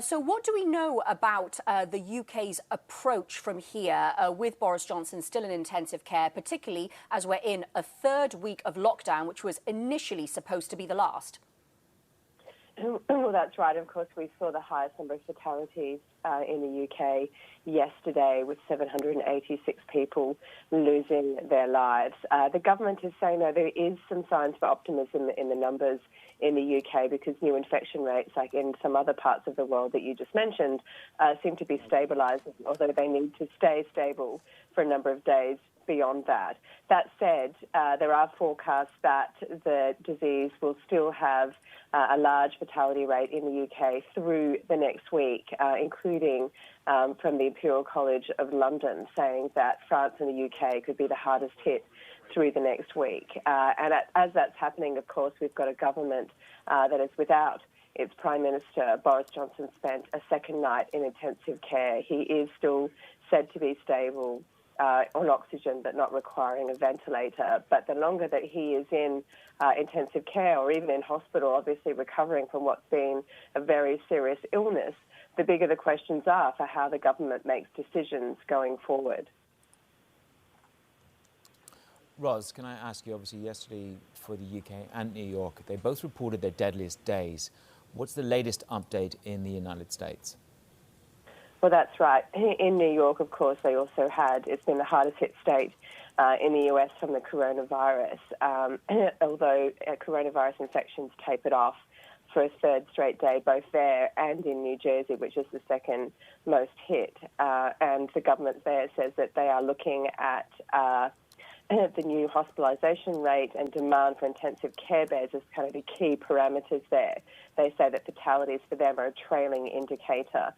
So what do we know about the UK's approach from here with Boris Johnson still in intensive care, particularly as we're in a third week of lockdown, which was initially supposed to be the last? Well, that's right. Of course, we saw the highest number of fatalities in the UK yesterday, with 786 people losing their lives. The government is saying, though, there is some signs for optimism in the numbers in the UK, because new infection rates, like in some other parts of the world that you just mentioned, seem to be stabilising, although they need to stay stable for a number of days beyond that. That said, there are forecasts that the disease will still have a large fatality rate in the UK through the next week, including from the Imperial College of London, saying that France and the UK could be the hardest hit through the next week. And as that's happening, of course, we've got a government that is without its Prime Minister. Boris Johnson spent a second night in intensive care. He is still said to be stable on oxygen, but not requiring a ventilator. But the longer that he is in intensive care, or even in hospital, obviously recovering from what's been a very serious illness, the bigger the questions are for how the government makes decisions going forward. Ros, can I ask you, obviously yesterday for the UK and New York, they both reported their deadliest days. What's the latest update in the United States? Well, that's right. In New York, of course, they also had, it's been the hardest hit state in the US from the coronavirus, although coronavirus infections tapered off for a third straight day, both there and in New Jersey, which is the second most hit. And the government there says that they are looking at the new hospitalisation rate and demand for intensive care beds as kind of the key parameters there. They say that fatalities for them are a trailing indicator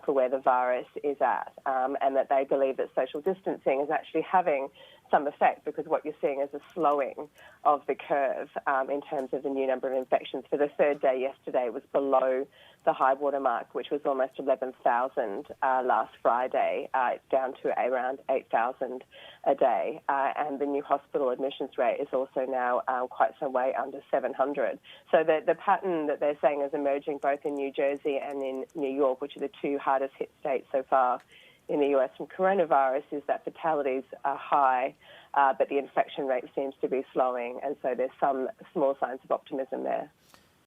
for where the virus is at, and that they believe that social distancing is actually having some effect, because what you're seeing is a slowing of the curve in terms of the new number of infections. For the third day yesterday, it was below the high water mark, which was almost 11,000 last Friday. It's down to around 8,000 a day. And the new hospital admissions rate is also now quite some way under 700. So the pattern that they're saying is emerging both in New Jersey and in New York, which are the two hardest hit states so far in the US from coronavirus, is that fatalities are high, but the infection rate seems to be slowing. And so there's some small signs of optimism there.